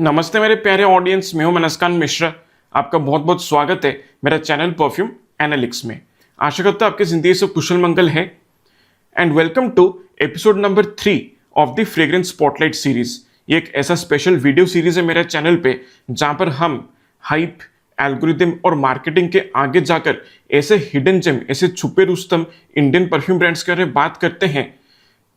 नमस्ते मेरे प्यारे ऑडियंस, मैं हूं मनस्कान मिश्रा। आपका बहुत बहुत स्वागत है मेरा चैनल परफ्यूम एनालिटिक्स में। आशा करता हूं आपकी जिंदगी से कुशल मंगल है and welcome to episode number 3 of the fragrance spotlight series. ये एक ऐसा स्पेशल वीडियो सीरीज है मेरे चैनल पे जहां पर हम हाइप, एल्गोरिदम और मार्केटिंग के आगे जाकर ऐसे हिडन जेम, ऐसे छुपे रुस्तम इंडियन परफ्यूम ब्रांड्स के बारे में बात करते हैं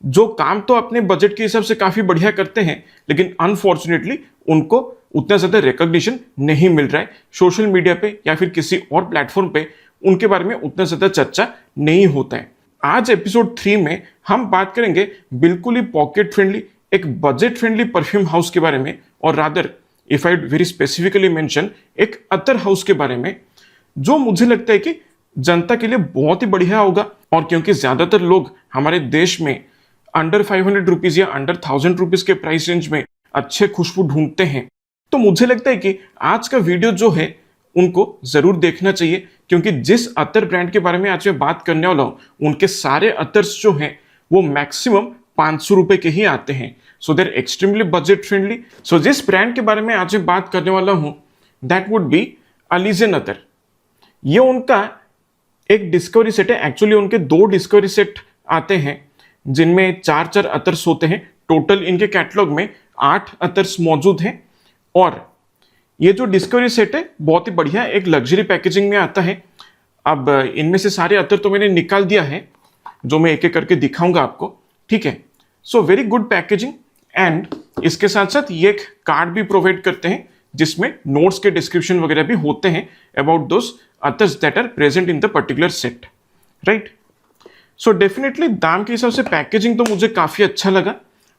जो काम तो अपने बजट के हिसाब से काफी बढ़िया करते हैं, लेकिन अनफॉर्चुनेटली उनको उतना ज्यादा रिकॉग्निशन नहीं मिल रहा है सोशल मीडिया पे या फिर किसी और प्लेटफॉर्म पे। उनके बारे में उतना ज्यादा चर्चा नहीं होता है। आज एपिसोड 3 में हम बात करेंगे बिल्कुल ही पॉकेट फ्रेंडली, एक बजट फ्रेंडली परफ्यूम हाउस के बारे में, और rather if I very specifically mention एक अतर हाउस के बारे में, जो मुझे लगता है कि जनता के लिए बहुत ही बढ़िया होगा। और क्योंकि ज्यादातर लोग हमारे देश में अंडर 500 रुपीज या अंडर 1000 रुपीज के प्राइस रेंज में अच्छे खुशबू ढूंढते हैं, तो मुझे लगता है कि आज का वीडियो जो है उनको जरूर देखना चाहिए, क्योंकि जिस अतर ब्रांड के बारे में आज मैं बात करने वाला हूं उनके सारे अतर्स जो हैं वो मैक्सिमम 500 रुपए के ही आते हैं। सो देर एक्सट्रीमली बजट फ्रेंडली। सो जिस ब्रांड के बारे में आज मैं बात करने वाला हूं दैट वुड बी अलीज़न अतर। ये उनका एक डिस्कवरी सेट है। एक्चुअली उनके 2 डिस्कवरी सेट आते हैं जिनमें 4 अतर्स होते हैं। टोटल इनके कैटलॉग में 8 अतर्स मौजूद हैं। और ये जो डिस्कवरी सेट है बहुत ही बढ़िया एक लग्जरी पैकेजिंग में आता है। अब इनमें से सारे अतर तो मैंने निकाल दिया है, जो मैं एक एक करके दिखाऊंगा आपको, ठीक है। So very good packaging. And इसके साथ साथ ये एक कार्ड भी प्रोवाइड करते हैं जिसमें नोट्स के डिस्क्रिप्शन वगैरह भी होते हैं about those attars that are present in the particular set, right. So definitely दाम के हिसाब से पैकेजिंग तो मुझे काफी अच्छा लगा।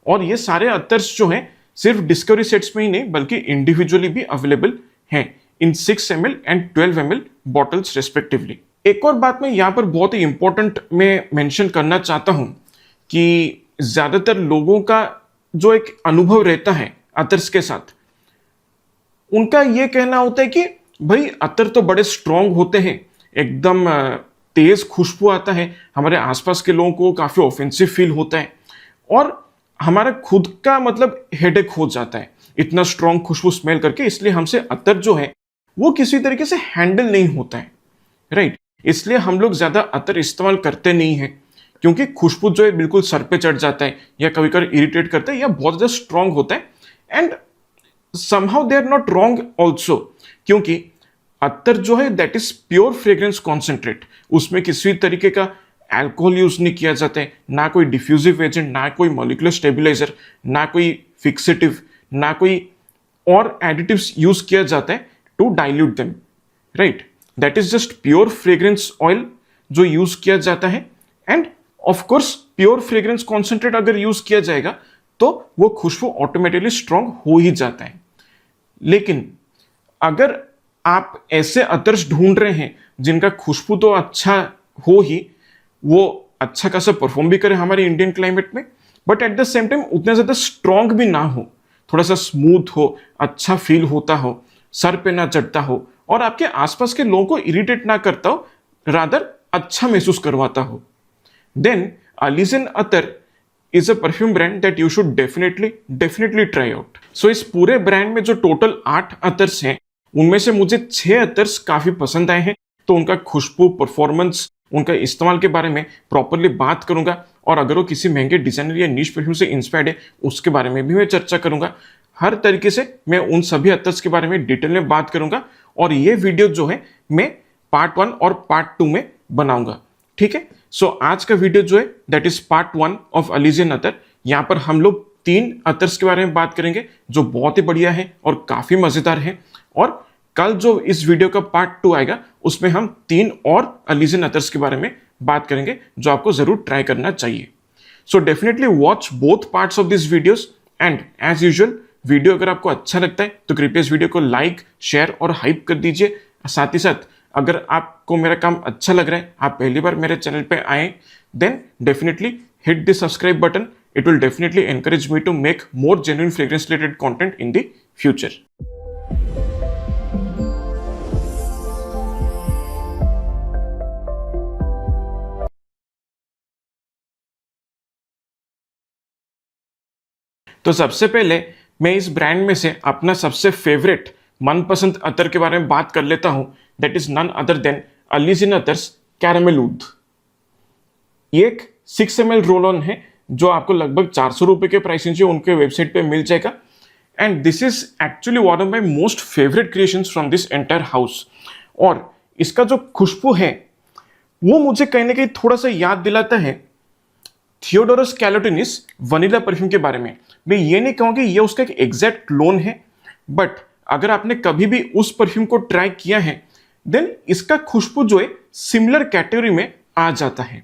और ये सारे अतर्स जो हैं सिर्फ डिस्कवरी सेट्स में ही नहीं बल्कि इंडिविजुअली भी अवेलेबल हैं इन 6 ml and 12 ml bottles respectively. एक और बात मैं यहाँ पर बहुत ही इंपॉर्टेंट में मेंशन करना चाहता हूँ कि ज्यादातर लोगों का जो एक अनुभव रहता है अतर्स के साथ, उनका ये कहना होता है कि भाई अतर तो बड़े स्ट्रांग होते हैं, एकदम तेज खुशबू आता है, हमारे आसपास के लोगों को काफी ऑफेंसिव फील होता है और हमारा खुद का मतलब हेडेक हो जाता है इतना स्ट्रांग खुशबू स्मेल करके। इसलिए हमसे अतर जो है वो किसी तरीके से हैंडल नहीं होता है, राइट। इसलिए हम लोग ज्यादा अतर इस्तेमाल करते नहीं है, क्योंकि खुशबू जो है बिल्कुल सर पे चढ़ जाता है या कभी कभी इरिटेट करता है या बहुत ज्यादा स्ट्रांग होता है। And somehow they are not wrong also, क्योंकि अत्तर जो है that is pure fragrance concentrate. उसमें किसी तरीके का अल्कोहल यूज नहीं किया जाता है, ना कोई डिफ्यूजिव एजेंट, ना कोई मॉलिक्यूलर स्टेबिलाईजर, ना कोई फिक्सेटिव, ना कोई और एडिटिव्स यूज किया जाता है to dilute them, right. That is just pure fragrance oil जो यूज किया जाता है। And of course pure fragrance concentrate अगर यूज किया जाएगा तो वो खुशबू ऑटोमेटिकली स्ट्रांग हो ही जाता है। लेकिन अगर आप ऐसे अतर्स ढूंढ रहे हैं जिनका खुशबू तो अच्छा हो ही, वो अच्छा खासा परफॉर्म भी करे हमारे इंडियन क्लाइमेट में, but at the same time उतना ज्यादा स्ट्रांग भी ना हो, थोड़ा सा स्मूथ हो, अच्छा फील होता हो, सर पे ना चढ़ता हो और आपके आसपास के लोगों को इरिटेट ना करता हो, रादर अच्छा महसूस करवाता हो, then Alizen attar is a perfume brand that you should definitely try out. So इस पूरे ब्रांड में जो टोटल 8 अतर्स हैं उनमें से मुझे 6 अतर्स काफी पसंद आए हैं। तो उनका खुशबू, परफॉर्मेंस, उनका इस्तेमाल के बारे में प्रॉपरली बात करूंगा। और अगर वो किसी महंगे डिजाइनर या नीश परफ्यूम से इंस्पायर्ड है उसके बारे में भी मैं चर्चा करूंगा। हर तरीके से मैं उन सभी अतर्स के बारे में डिटेल में बात करूंगा। और ये वीडियो जो है मैं पार्ट 1 और पार्ट 2 में बनाऊंगा, ठीक है। सो आज का वीडियो जो है दैट इज पार्ट 1 ऑफ अलीज़न अतर। यहाँ पर हम लोग 3 अतर्स के बारे में बात करेंगे जो बहुत ही बढ़िया है और काफी मजेदार है। और कल जो इस वीडियो का पार्ट 2 आएगा उसमें हम 3 और अलीज़न अतर्स के बारे में बात करेंगे जो आपको जरूर ट्राई करना चाहिए। So definitely watch both parts of this videos. And as usual video अगर आपको अच्छा लगता है तो कृपया इस वीडियो को लाइक, शेयर और हाइप कर दीजिए। साथ ही साथ अगर आपको मेरा काम अच्छा लग रहा है, आप पहली बार मेरे चैनल पे आए, then definitely hit the subscribe button. It will definitely encourage me to make more genuine fragrance related content in the future. तो सबसे पहले मैं इस ब्रांड में से अपना सबसे फेवरेट मनपसंद अतर के बारे में बात कर लेता हूं, that is none other than Alizen attars caramel oud. ये एक 6 ml रोल ऑन है जो आपको लगभग 400 रुपए के प्राइस रेंज उनके वेबसाइट पे मिल जाएगा। And this is actually one of my most favourite creations from this entire house. और इसका जो खुशबू है वो मुझे कहीं ना कहीं थोड़ा सा याद दिलाता है थियोडोरस कैलोटिनिस वनीला परफ्यूम के बारे में। मैं ये नहीं कहूँगी ये उसका एक एग्जैक्ट क्लोन है, बट अगर आपने कभी भी उस परफ्यूम को ट्राई किया है देन इसका खुशबू जो है सिमिलर कैटेगरी में आ जाता है।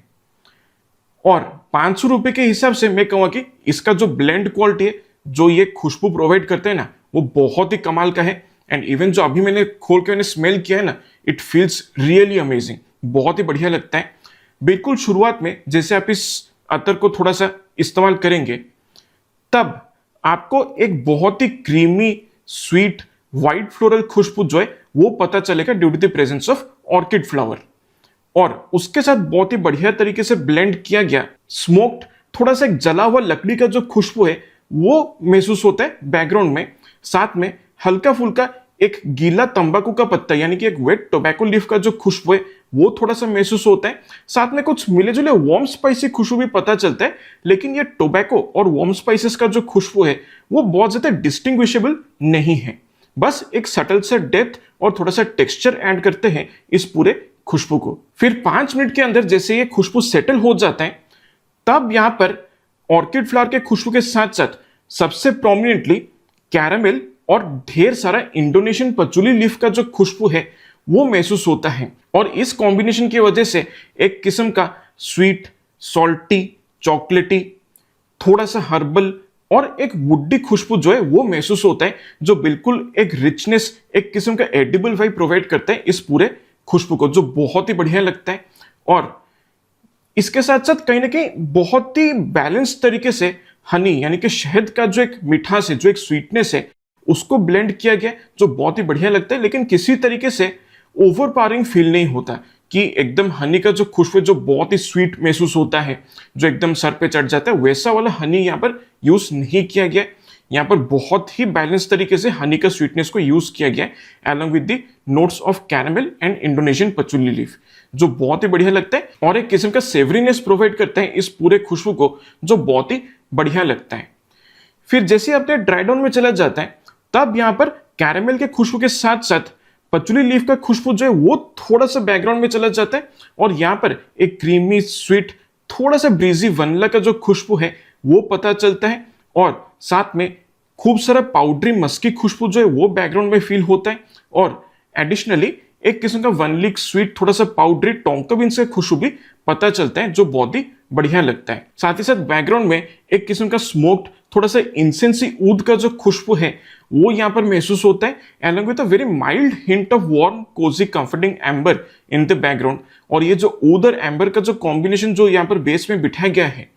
और 500 रुपए के हिसाब से मैं कहूँगा कि इसका जो ब्लेंड क्वालिटी है, जो ये खुशबू प्रोवाइड करते हैं ना, वो बहुत ही कमाल का है। एंड इवन जो अभी मैंने खोल के मैंने स्मेल किया है ना, इट फील्स रियली अमेजिंग, बहुत ही बढ़िया लगता है। बिल्कुल शुरुआत में जैसे आप इस अतर को थोड़ा सा इस्तेमाल करेंगे तब आपको एक बहुत ही क्रीमी स्वीट व्हाइट फ्लोरल खुशबू जो है वो पता चलेगा due to the presence of orchid flower. और उसके साथ बहुत ही बढ़िया तरीके से ब्लेंड किया गया स्मोक्ड थोड़ा सा एक जला हुआ लकड़ी का जो खुशबू है वो महसूस होता है बैकग्राउंड में। साथ में हल्का फुल्का एक गीला तंबाकू का पत्ता यानी कि एक वेट टोबैको लीफ का जो खुशबू है वो थोड़ा सा महसूस होता है। साथ में कुछ मिले जुले वार्म स्पाइसी खुशबू भी पता चलता है, लेकिन ये टोबैको और वार्म स्पाइसेस का जो खुशबू है वो बहुत ज्यादा डिस्टिंग्विशेबल नहीं है। बस एक सटल सा डेप्थ और थोड़ा सा टेक्सचर ऐड करते हैं इस पूरे खुशबू को। फिर 5 मिनट के अंदर जैसे ये खुशबू सेटल हो जाता है तब यहां पर ऑर्किड फ्लावर के खुशबू के साथ साथ सबसे प्रोमिनेंटली कैरामेल और ढेर सारा इंडोनेशियन पचुली लीफ का जो खुशबू है वो महसूस होता है। और इस कॉम्बिनेशन की वजह से एक किस्म का स्वीट, सॉल्टी, चॉकलेटी, थोड़ा सा हर्बल और एक वुडी खुशबू जो है वो महसूस होता है, जो बिल्कुल एक रिचनेस, एक किस्म का एडिबल वाइब प्रोवाइड करता है इस पूरे खुशबू को, जो बहुत ही बढ़िया लगता है। और इसके साथ साथ कहीं ना कहीं बहुत ही बैलेंस तरीके से हनी यानी कि शहद का जो एक मिठास है, जो एक स्वीटनेस है, उसको ब्लेंड किया गया जो बहुत ही बढ़िया लगता है। लेकिन किसी तरीके से ओवरपावरिंग फील नहीं होता कि एकदम हनी का जो खुशबू जो बहुत ही स्वीट महसूस होता है, जो एकदम सर पे चढ़ जाता है, वैसा वाला हनी यहाँ पर यूज नहीं किया गया। यहाँ पर बहुत ही बैलेंस तरीके से हनी का स्वीटनेस को यूज किया गया है along with the notes of caramel and Indonesian patchouli leaf, जो बहुत ही बढ़िया लगता है और एक किस्म का सेवरीनेस प्रोवाइड करता है इस पूरे खुशबू को, जो बहुत ही बढ़िया लगता है। फिर जैसे अपने ड्राई डाउन में चला जाता है तब यहाँ पर कैरामेल के खुशबू के साथ साथ पचुली लीफ का खुशबू जो है वो थोड़ा सा बैकग्राउंड में चला जाता है और यहाँ पर एक क्रीमी स्वीट थोड़ा सा ब्रीजी वनीला का जो खुशबू है वो पता चलता है। और साथ में खूब सारा पाउडरी मस्की खुशबू जो है वो बैकग्राउंड में फील होता है। और एडिशनली एक किस्म का वनलिक स्वीट थोड़ा सा पाउडरी टोंका बीन्स का खुशबू भी पता चलता है, जो बहुत ही बढ़िया लगता है। साथ ही साथ बैकग्राउंड में एक किस्म का स्मोक्ड थोड़ा सा इंसेंसी ऊद का जो खुशबू है वो यहाँ पर महसूस होता है along with a very mild hint of warm cosy comforting amber in the background. और ये जो ऊद और एम्बर का जो कॉम्बिनेशन जो यहाँ पर बेस में बिठाया गया है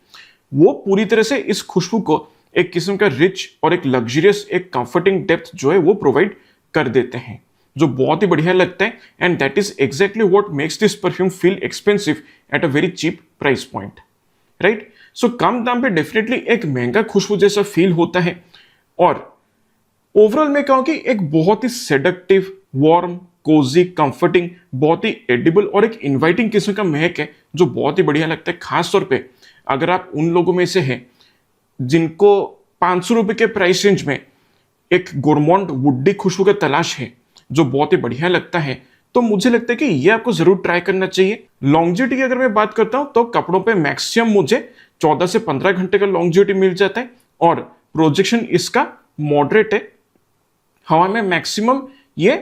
वो पूरी तरह से इस खुशबू को एक किस्म का रिच और एक लग्जरियस, एक कंफर्टिंग डेप्थ जो है वो प्रोवाइड कर देते हैं, जो बहुत ही बढ़िया लगता है। And that is exactly what makes this perfume feel expensive at a very cheap price point, right. So कम दाम पे डेफिनेटली एक महंगा खुशबू जैसा फील होता है। और ओवरऑल मैं कहूँ कि एक बहुत ही सेडक्टिव, वार्म, कोजी, कंफर्टिंग, बहुत ही एडिबल और एक इन्वाइटिंग किस्म का महक है, जो बहुत ही बढ़िया लगता है। खास तौर पे अगर आप उन लोगों में से हैं जिनको 500 रुपए के प्राइस रेंज में एक गोरमॉन्ट वुडी खुशबू का तलाश है जो बहुत ही बढ़िया लगता है, तो मुझे लगता है कि ये आपको जरूर ट्राई करना चाहिए। लॉन्जिविटी की अगर मैं बात करता हूं तो कपड़ों पे मैक्सिमम मुझे 14 से 15 घंटे का लॉन्जिविटी मिल जाता है और प्रोजेक्शन इसका मॉडरेट है। हवा में मैक्सिमम ये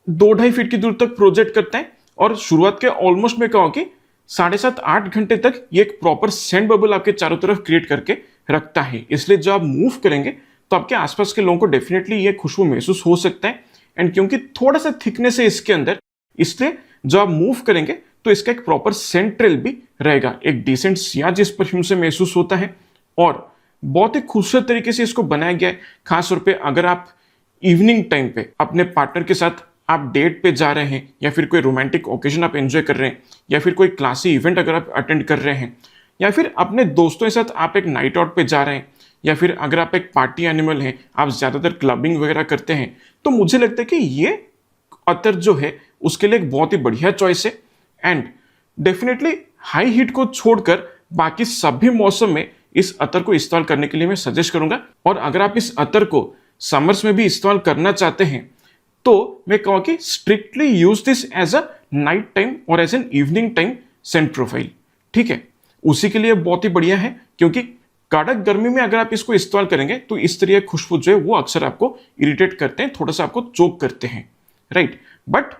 2-2.5 फीट की दूर तक प्रोजेक्ट करता है और शुरुआत के ऑलमोस्ट मैं कहूँ कि 7.5-8 घंटे तक ये एक प्रॉपर सेंट बबल आपके चारों तरफ क्रिएट करके रखता है। इसलिए जब आप मूव करेंगे तो आपके आसपास के लोगों को डेफिनेटली ये खुशबू महसूस हो सकता है। एंड क्योंकि थोड़ा सा थिकनेस है इसके अंदर, इसलिए जब आप मूव करेंगे तो इसका एक प्रॉपर सेंट ट्रेल भी रहेगा, एक डिसेंट सियाज इस परफ्यूम से महसूस होता है और बहुत ही खूबसूरत तरीके से इसको बनाया गया है। खासतौर पे अगर आप इवनिंग टाइम पे अपने पार्टनर के साथ आप डेट पे जा रहे हैं या फिर कोई रोमांटिक ओकेजन आप एंजॉय कर रहे हैं या फिर कोई क्लासी इवेंट अगर आप अटेंड कर रहे हैं या फिर अपने दोस्तों के साथ आप एक नाइट आउट पे जा रहे हैं या फिर अगर आप एक पार्टी एनिमल हैं, आप ज़्यादातर क्लबिंग वगैरह करते हैं, तो मुझे लगता है कि ये अतर जो है उसके लिए एक बहुत ही बढ़िया चॉइस है। एंड डेफिनेटली हाई हीट को छोड़कर बाकी सभी मौसम में इस अतर को इस्तेमाल करने के लिए मैं सजेस्ट करूंगा। और अगर आप इस अतर को समर्स में भी इस्तेमाल करना चाहते हैं तो मैं कहूँ कि strictly use this as a night time और as an evening time scent profile. ठीक है, उसी के लिए बहुत ही बढ़िया है, क्योंकि कड़क गर्मी में अगर आप इसको इस्तेमाल करेंगे तो इस तरह खुशबू जो है वो अक्सर आपको इरिटेट करते हैं, थोड़ा सा आपको चोक करते हैं, राइट। बट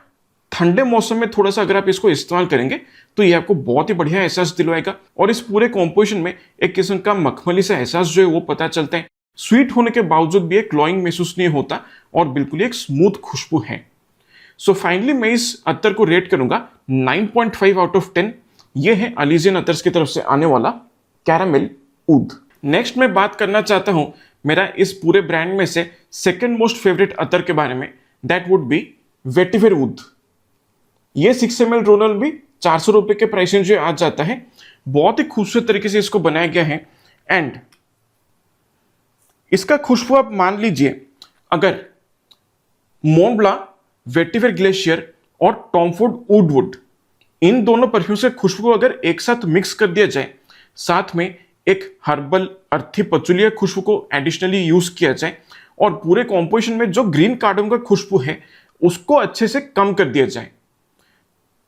ठंडे मौसम में थोड़ा सा अगर आप इसको इस्तेमाल करेंगे तो ये आपको बहुत ही बढ़िया एहसास दिलवाएगा। और इस पूरे कॉम्पोजिशन में एक किस्म का मखमली सा एहसास जो है वो पता चलता है। स्वीट होने के बावजूद भी एक क्लॉइंग महसूस नहीं होता और बिल्कुल एक स्मूथ खुशबू है। सो फाइनली मैं इस अत्तर को रेट करूंगा 9.5 आउट ऑफ 10। ये है अलीजियन अतर्स की तरफ से आने वाला कैरामेल ऊद। नेक्स्ट मैं बात करना चाहता हूं मेरा इस पूरे ब्रांड में से सेकंड मोस्ट फेवरेट अतर के बारे में, दैट वुड बी वेटिवर ऊद। ये 6 ml रोल भी 400 रुपए के प्राइस रेंज में आ जाता है। बहुत ही खूबसूरत तरीके से इसको बनाया गया है। एंड इसका खुशबू आप मान लीजिए, अगर मोंट ब्लांc, वेटिवर ग्लेशियर और टॉम फोर्ड वुड इन दोनों परफ्यूम से खुशबू को अगर एक साथ मिक्स कर दिया जाए, साथ में एक हर्बल अर्थी पचुलिया खुशबू को एडिशनली यूज किया जाए और पूरे कॉम्पोजिशन में जो ग्रीन कार्डम का खुशबू है उसको अच्छे से कम कर दिया जाए,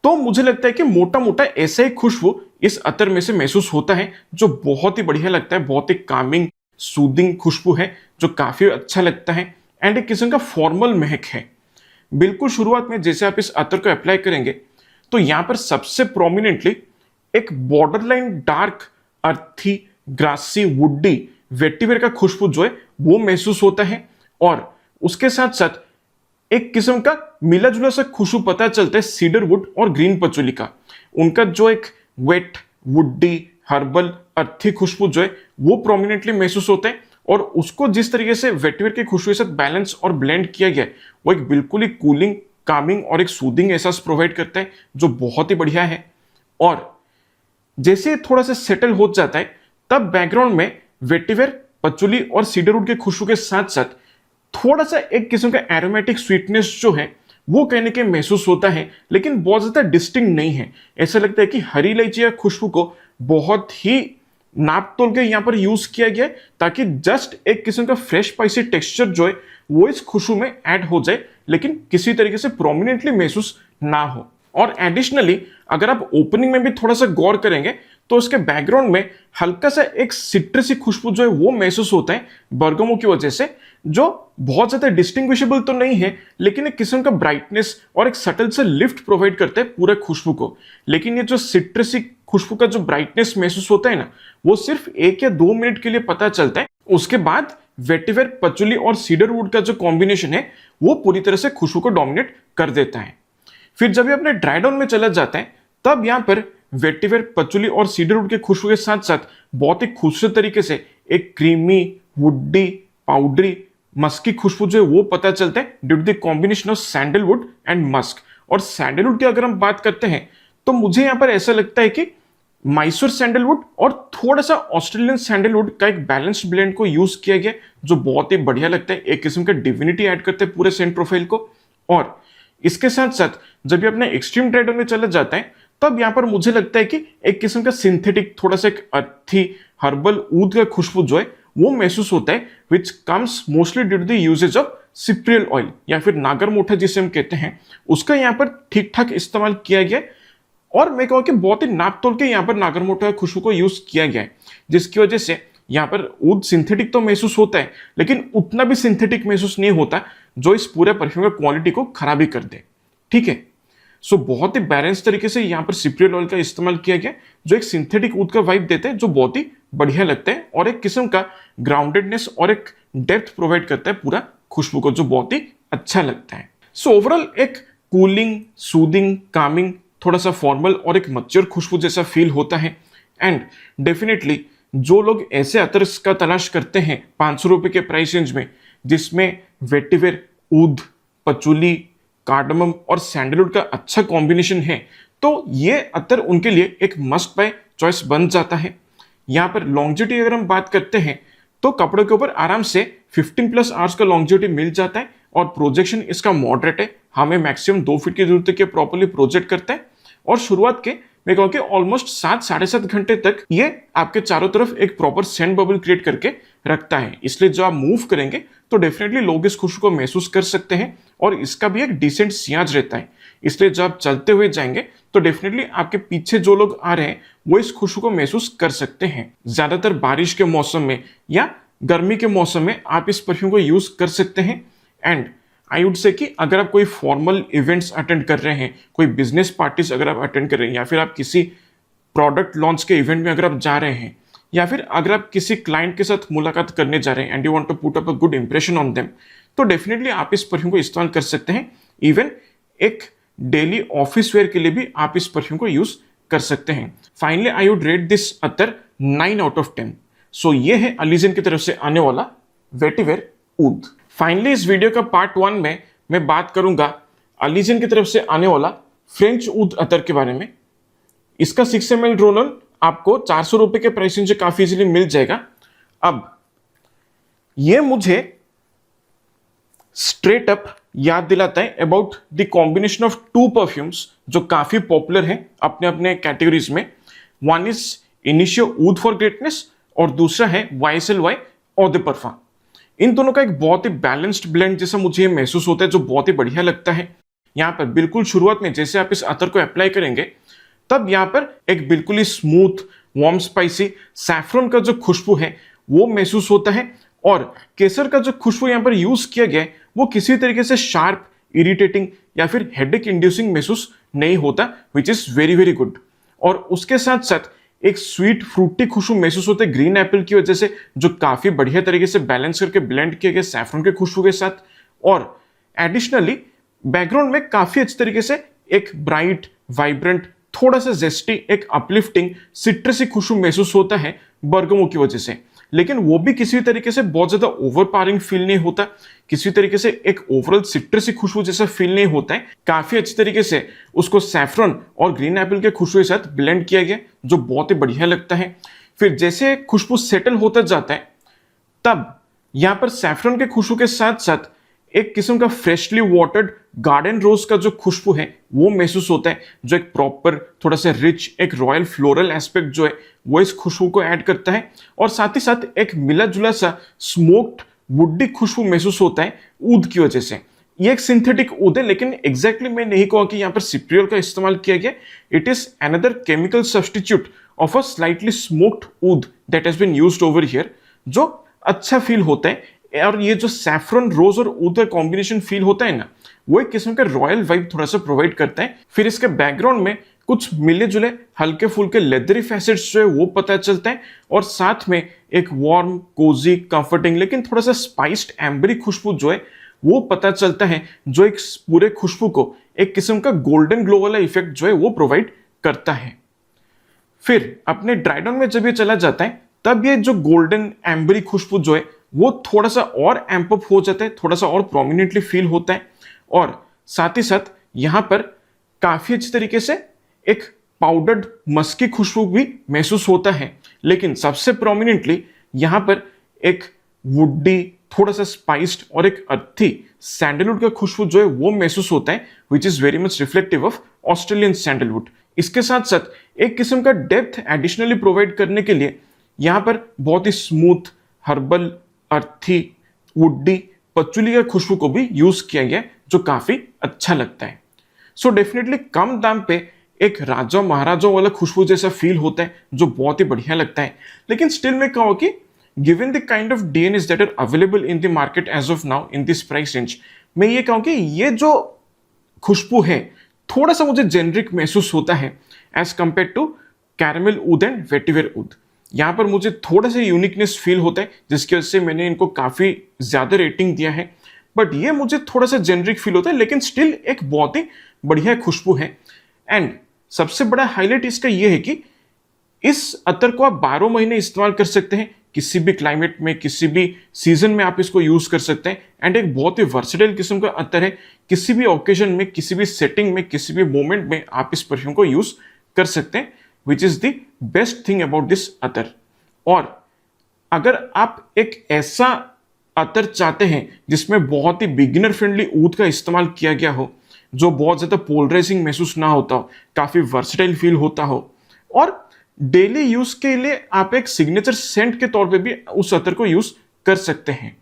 तो मुझे लगता है कि मोटा मोटा ऐसा ही खुशबू इस अतर में से महसूस होता है, जो बहुत ही बढ़िया लगता है। बहुत ही कामिंग सूदिंग खुशबू है जो काफी अच्छा लगता है एंड एक किस्म का फॉर्मल महक है। बिल्कुल शुरुआत में जैसे आप इस अतर को अप्लाई करेंगे तो यहां पर सबसे प्रोमिनेंटली एक बॉर्डर लाइन डार्क अर्थी ग्रासी वुडी वेटिवर का खुशबू जो है वो महसूस होता है। और उसके साथ साथ एक किस्म का मिला जुला सा खुशबू पता चलता है सीडर वुड और ग्रीन पचुली का। उनका जो एक वेट वुडी हर्बल अर्थी खुशबू जो है वो प्रोमिनेंटली महसूस होता है और उसको जिस तरीके से वेटिवर की खुशबू के साथ बैलेंस और ब्लेंड किया गया है वो एक बिल्कुल ही कूलिंग कामिंग और एक सूदिंग एहसास प्रोवाइड करता है, जो बहुत ही बढ़िया है। और जैसे थोड़ा सा सेटल हो जाता है तब बैकग्राउंड में वेटिवर पचुली और सीडरवुड के खुशबू के साथ साथ थोड़ा सा एक किस्म का एरोमेटिक स्वीटनेस जो है वो कहने के महसूस होता है, लेकिन बहुत ज्यादा डिस्टिंक्ट नहीं है। ऐसा लगता है कि हरी इलायची या खुशबू को बहुत ही नाप तोल के यहां पर यूज किया गया है ताकि जस्ट एक किस्म का फ्रेश स्पाइसी टेक्सचर जो है वो इस खुशबू में ऐड हो जाए, लेकिन किसी तरीके से प्रोमिनेंटली महसूस ना हो। और एडिशनली अगर आप ओपनिंग में भी थोड़ा सा गौर करेंगे तो उसके बैकग्राउंड में हल्का सा एक सिट्रसी खुशबू जो है वो महसूस होता है बरगमो की वजह से, जो बहुत ज्यादा डिस्टिंग्विशेबल तो नहीं है लेकिन एक किस्म का ब्राइटनेस और एक सटल से लिफ्ट प्रोवाइड करता है पूरे खुशबू को। लेकिन ये जो सिट्रसी खुशबू का जो ब्राइटनेस महसूस होता है ना वो सिर्फ 1 या 2 मिनट के लिए पता चलता है। उसके बाद वेटिवर पचुली और सीडर वुड का जो कॉम्बिनेशन है वो पूरी तरह से खुशबू को डोमिनेट कर देता है। फिर जब ये अपने ड्राई डाउन में चला जाता है तब यहाँ पर वेटिवर पचुली और सीडरवुड के खुशबू के साथ साथ बहुत ही खूबसूरत तरीके से एक क्रीमी वुडी पाउडरी मस्की खुशबू जो है वो पता चलता है due to the combination of sandalwood and musk. और सैंडलवुड की अगर हम बात करते हैं तो मुझे यहाँ पर ऐसा लगता है कि मैसूर सैंडलवुड और थोड़ा सा ऑस्ट्रेलियन सैंडलवुड का एक बैलेंस्ड ब्लेंड को यूज किया गया जो बहुत ही बढ़िया लगता है, एक किस्म का डिविनिटी ऐड करते हैं पूरे सेंट प्रोफाइल को। और इसके साथ साथ जब ये अपने एक्सट्रीम ड्राई डाउन में चले जाता है तब यहां पर मुझे लगता है कि एक किस्म का सिंथेटिक थोड़ा सा एक अर्थी हर्बल ऊद का खुशबू जो है वो महसूस होता है, which comes mostly due to the usages of cypriol oil या फिर नागर मोठा जिसे हम कहते हैं, उसका यहाँ पर ठीक ठाक इस्तेमाल किया गया। और मैं कहूँ कि बहुत ही नाप तोल के यहाँ पर नागर मोठा खुशबू को यूज किया गया है, जिसकी वजह से यहाँ पर ऊद सिंथेटिक तो महसूस होता है लेकिन उतना भी सिंथेटिक महसूस नहीं होता जो इस पूरे परफ्यूम का क्वालिटी को खराबी कर दे। ठीक है, सो बहुत ही बैलेंस तरीके से यहाँ पर सिप्रियल ऑयल का इस्तेमाल किया गया जो एक सिंथेटिक ऊद का वाइब देते हैं जो बहुत ही बढ़िया लगता है और एक किस्म का ग्राउंडेडनेस और एक डेप्थ प्रोवाइड करता है पूरा खुशबू को, जो बहुत ही अच्छा लगता है। सो ओवरऑल एक कूलिंग सूदिंग कामिंग थोड़ा सा फॉर्मल और एक मच्योर खुशबू जैसा फील होता है। एंड डेफिनेटली जो लोग ऐसे अतर्स का तलाश करते हैं 500 रुपए के प्राइस रेंज में जिसमें वेटिवर ऊद पचुली कार्डमम और सैंडलवुड का अच्छा कॉम्बिनेशन है तो ये अतर उनके लिए एक मस्ट बाय चॉइस बन जाता है। यहाँ पर लॉन्जेविटी अगर हम बात करते हैं तो कपड़ों के ऊपर आराम से 15+ आवर्स का लॉन्जिविटी मिल जाता है और प्रोजेक्शन इसका मॉडरेट है, हमें मैक्सिमम 2 फीट की जरूरत है कि प्रॉपर्ली प्रोजेक्ट करता है। और शुरुआत के मैं कहूँ कि ऑलमोस्ट 7-7.5 घंटे तक ये आपके चारों तरफ एक प्रॉपर सैंड बबल क्रिएट करके रखता है, इसलिए जब आप मूव करेंगे तो डेफिनेटली लोग इस खुशबू को महसूस कर सकते हैं और इसका भी एक डिसेंट सियाज रहता है, इसलिए जब आप चलते हुए जाएंगे तो डेफिनेटली आपके पीछे जो लोग आ रहे हैं वो इस खुशबू को महसूस कर सकते हैं। ज्यादातर बारिश के मौसम में या गर्मी के मौसम में आप इस परफ्यूम को यूज कर सकते हैं। एंड आई वुड से कि अगर आप कोई फॉर्मल इवेंट्स अटेंड कर रहे हैं, कोई बिजनेस पार्टीज अगर आप अटेंड कर रहे हैं, या फिर आप किसी प्रोडक्ट लॉन्च के इवेंट में अगर आप जा रहे हैं, या फिर अगर आप किसी क्लाइंट के साथ मुलाकात करने जा रहे हैं and you want to put up a good impression on them, तो डेफिनेटली आप इस परफ्यूम को इस्तेमाल कर सकते हैं। इवन एक डेली ऑफिस वेयर के लिए भी आप इस परफ्यूम को यूज कर सकते हैं। Finally I would rate this अतर 9/10। सो ये है अलीजन की तरफ से आने वाला वेटिवेर ऊद। फाइनली इस वीडियो का पार्ट 1 में मैं बात करूंगा अलीजन की तरफ से आने वाला फ्रेंच ऊद अतर के बारे में। इसका 6 ml रोल आपको 400 रुपए के प्राइसिंग से काफी इजीली मिल जाएगा। अब ये मुझे स्ट्रेट अप याद दिलाता है about the combination of 2 perfumes जो काफी पॉपुलर हैं अपने अपने कैटेगरीज में। One is Initio oud for greatness और दूसरा है YSL और द परफा। इन दोनों का एक बहुत ही बैलेंस्ड ब्लेंड जैसा मुझे महसूस होता है जो बहुत ही बढ़िया लगता है। यहाँ पर बिल्कुल शुरुआत में जैसे आप इस अतर को अप्लाई करेंगे तब यहाँ पर एक बिल्कुल ही स्मूथ वार्म स्पाइसी सैफरन का जो खुशबू है वो महसूस होता है और केसर का जो खुशबू यहाँ पर यूज किया गया है वो किसी तरीके से शार्प, इरिटेटिंग या फिर हेडेक इंड्यूसिंग महसूस नहीं होता, which is very very good. और उसके साथ साथ एक स्वीट फ्रूटी खुशबू महसूस होते हैं ग्रीन एप्पल की वजह से, जो काफी बढ़िया तरीके से बैलेंस करके ब्लेंड किए गए सैफरन के खुशबू के साथ। और एडिशनली बैकग्राउंड में काफी अच्छी तरीके से एक ब्राइट, वाइब्रेंट, थोड़ा सा जेस्टी, एक अपलिफ्टिंग सिट्रसी खुशबू महसूस होता है बर्गमो की वजह से, लेकिन वो भी किसी तरीके से बहुत ज्यादा ओवरपावरिंग फील नहीं होता, किसी तरीके से एक ओवरऑल सिट्रसी खुशबू जैसा फील नहीं होता है। काफी अच्छी तरीके से उसको सैफरन और ग्रीन एप्पल के खुशबू के साथ ब्लेंड किया गया जो बहुत ही बढ़िया लगता है। फिर जैसे खुशबू सेटल होता जाता है तब यहां पर सैफरन के खुशबू के साथ साथ एक किस्म का फ्रेशली वाटर्ड गार्डन रोज का जो खुशबू है वो महसूस होता है, जो एक प्रॉपर थोड़ा सा रिच एक रॉयल फ्लोरल एस्पेक्ट जो है वो इस खुशबू को ऐड करता है। और साथ ही साथ एक मिला जुला सा स्मोक्ड वुडी खुशबू महसूस होता है ऊद की वजह से। ये एक सिंथेटिक ऊद है, लेकिन एग्जैक्टली मैं नहीं कहूँ कि यहाँ पर सिप्रियोल का इस्तेमाल किया गया। It is another chemical substitute of a slightly smoked oud that has been used over here, जो अच्छा फील होता है। और ये जो सैफरन रोज और ऊद का कॉम्बिनेशन फील होता है ना, वो एक किस्म का रॉयल वाइब थोड़ा सा प्रोवाइड करता है। फिर इसके बैकग्राउंड में कुछ मिले जुले हल्के फुल्के लेदरी फैसेट्स जो है वो पता चलता है और साथ में एक वार्म, कोजी, कंफर्टिंग लेकिन थोड़ा सा स्पाइस्ड एम्बरी खुशबू जो है वो पता चलता है, जो एक पूरे खुशबू को एक किस्म का गोल्डन ग्लो वाला इफेक्ट जो है वो प्रोवाइड करता है। फिर अपने ड्राई डाउन में जब ये चला जाता है तब ये जो गोल्डन एम्बरी खुशबू जो है वो थोड़ा सा और एम्प अप हो जाता है, थोड़ा सा और प्रोमिनेंटली फील होता है। और साथ ही साथ यहां पर काफी अच्छी तरीके से एक पाउडर्ड मस्की खुशबू भी महसूस होता है, लेकिन सबसे प्रोमिनेंटली यहां पर एक वुडी, थोड़ा सा स्पाइस्ड और एक अर्थी सैंडलवुड का खुशबू जो है वो महसूस होता है, which is very much reflective of Australian sandalwood. इसके साथ साथ एक किस्म का डेप्थ एडिशनली प्रोवाइड करने के लिए यहां पर बहुत ही स्मूथ, हर्बल, अर्थी, वुडी, पचुली का खुशबू को भी यूज किया गया जो काफी अच्छा लगता है। सो डेफिनेटली कम दाम पे एक राजा महाराजा वाला खुशबू जैसा फील होता है जो बहुत ही बढ़िया लगता है। लेकिन स्टिल मैं कहूँ कि given the kind of DNAs that are available in the market as of now in this price range, मैं ये कहूँ कि ये जो खुशबू है थोड़ा सा मुझे जेनरिक महसूस होता है as compare to caramel oud and vetiver oud. यहाँ पर मुझे थोड़ा सा यूनिकनेस फील होता है जिसकी वजह से मैंने इनको काफी ज्यादा रेटिंग दिया है, बट ये मुझे थोड़ा सा जेनरिक फील होता है, लेकिन स्टिल एक बहुत ही बढ़िया खुशबू है। एंड सबसे बड़ा हाईलाइट इसका ये है कि इस अतर को आप 12 महीने इस्तेमाल कर सकते हैं, किसी भी क्लाइमेट में, किसी भी सीजन में आप इसको यूज कर सकते हैं। एंड एक बहुत ही वर्सेटाइल किस्म का अतर है, किसी भी ओकेजन में, किसी भी सेटिंग में, किसी भी मोमेंट में आप इस परफ्यूम को यूज कर सकते हैं, which is the best thing about this अतर। और अगर आप एक ऐसा अतर चाहते हैं जिसमें बहुत ही बिगिनर फ्रेंडली ऊद का इस्तेमाल किया गया हो, जो बहुत ज्यादा पोलराइजिंग महसूस ना होता हो, काफी वर्सटाइल फील होता हो, और डेली यूज के लिए आप एक सिग्नेचर सेंट के तौर पे भी उस अतर को यूज कर सकते हैं,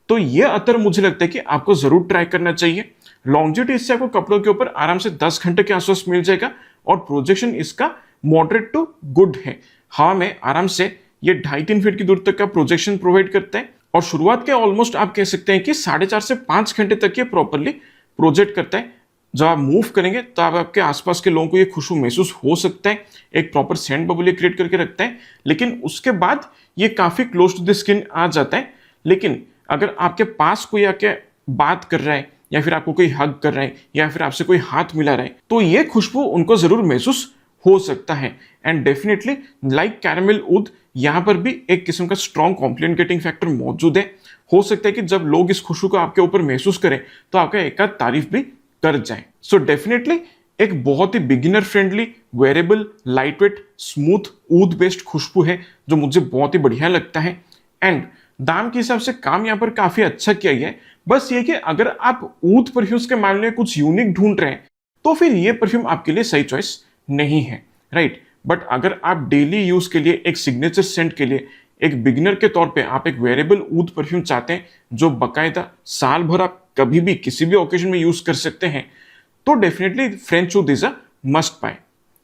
तो ये अतर मुझे लगता है कि आपको जरूर ट्राई करना चाहिए। लॉन्जिविटी इससे आपको कपड़ों के ऊपर आराम से 10 घंटे के आसपास मिल जाएगा और प्रोजेक्शन इसका मॉडरेट टू गुड है। हवा में आराम से ये 2.5-3 फीट की दूर तक का प्रोजेक्शन प्रोवाइड करता है और शुरुआत के ऑलमोस्ट आप कह सकते हैं कि 4.5 से 5 घंटे तक ये प्रॉपरली प्रोजेक्ट करता है। जब आप मूव करेंगे तो आपके आसपास के लोगों को ये खुशबू महसूस हो सकता है, एक प्रॉपर सेंट बबल क्रिएट करके रखता है, लेकिन उसके बाद ये काफी क्लोज टू द स्किन आ जाता है। लेकिन अगर आपके पास कोई आके बात कर रहा है या फिर आपको कोई हग कर रहा है या फिर आपसे कोई हाथ मिला रहा है, तो ये खुशबू उनको जरूर महसूस हो सकता है। एंड डेफिनेटली लाइक कैरामल ऊद, यहाँ पर भी एक किस्म का स्ट्रॉन्ग कॉम्प्लीमेंट गेटिंग फैक्टर मौजूद है। हो सकता है कि जब लोग इस खुशबू को आपके ऊपर महसूस करें तो आपका एक आध तारीफ भी कर जाए। सो डेफिनेटली एक बहुत ही beginner friendly, wearable, lightweight, smooth oud based खुशबू है जो मुझे बहुत ही बढ़िया लगता है। एंड दाम के हिसाब से काम यहाँ पर काफी अच्छा किया गया है। बस ये कि अगर आप ऊद परफ्यूम्स के मामले में कुछ यूनिक ढूंढ रहे हैं तो फिर ये परफ्यूम आपके लिए सही चॉइस नहीं है, राइट। बट अगर आप डेली यूज के लिए एक सिग्नेचर सेंट के लिए एक बिगिनर के तौर पे आप एक वेरेबल ऊद परफ्यूम चाहते हैं जो बकायदा साल भर आप कभी भी किसी भी ओकेजन में यूज कर सकते हैं, तो definitely French oud is a must buy,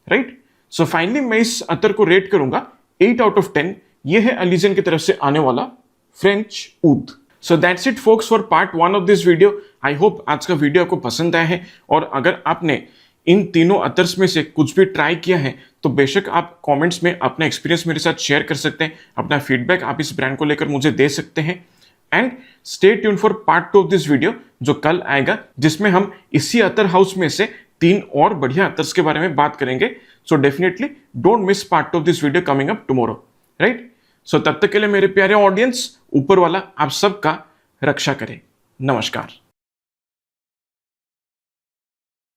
right. So finally मैं इस अतर को रेट करूंगा 8 आउट ऑफ 10। ये है अलीजन की तरफ से आने वाला French oud. So that's it folks for part 1 of this video. I hope आज का वीडियो आपको पसंद आया है, और अगर आपने इन तीनों अतर्स में से कुछ भी ट्राई किया है तो बेशक आप कमेंट्स में अपना एक्सपीरियंस मेरे साथ शेयर कर सकते हैं, अपना फीडबैक आप इस ब्रांड को लेकर मुझे दे सकते हैं। And stay tune for part 2 of this video जो कल आएगा, जिसमें हम इसी अतर हाउस में से 3 और बढ़िया अतर्स के बारे में बात करेंगे। So definitely don't miss part 2 of this video coming up tomorrow, right. So तब तक के लिए मेरे प्यारे ऑडियंस, ऊपर वाला आप सबका रक्षा करे। नमस्कार।